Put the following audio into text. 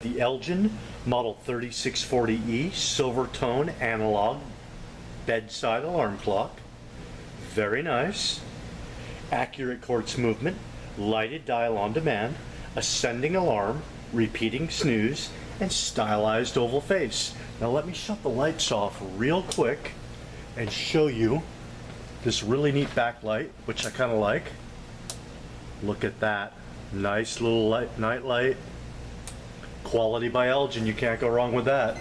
The Elgin Model 3640E silver tone analog bedside alarm clock. Very nice. Accurate quartz movement, lighted dial on demand, ascending alarm, repeating snooze, and stylized oval face. Now let me shut the lights off real quick and show you this really neat backlight, which I kind of like. Look at that. Nice little night light. Quality by Elgin, you can't go wrong with that.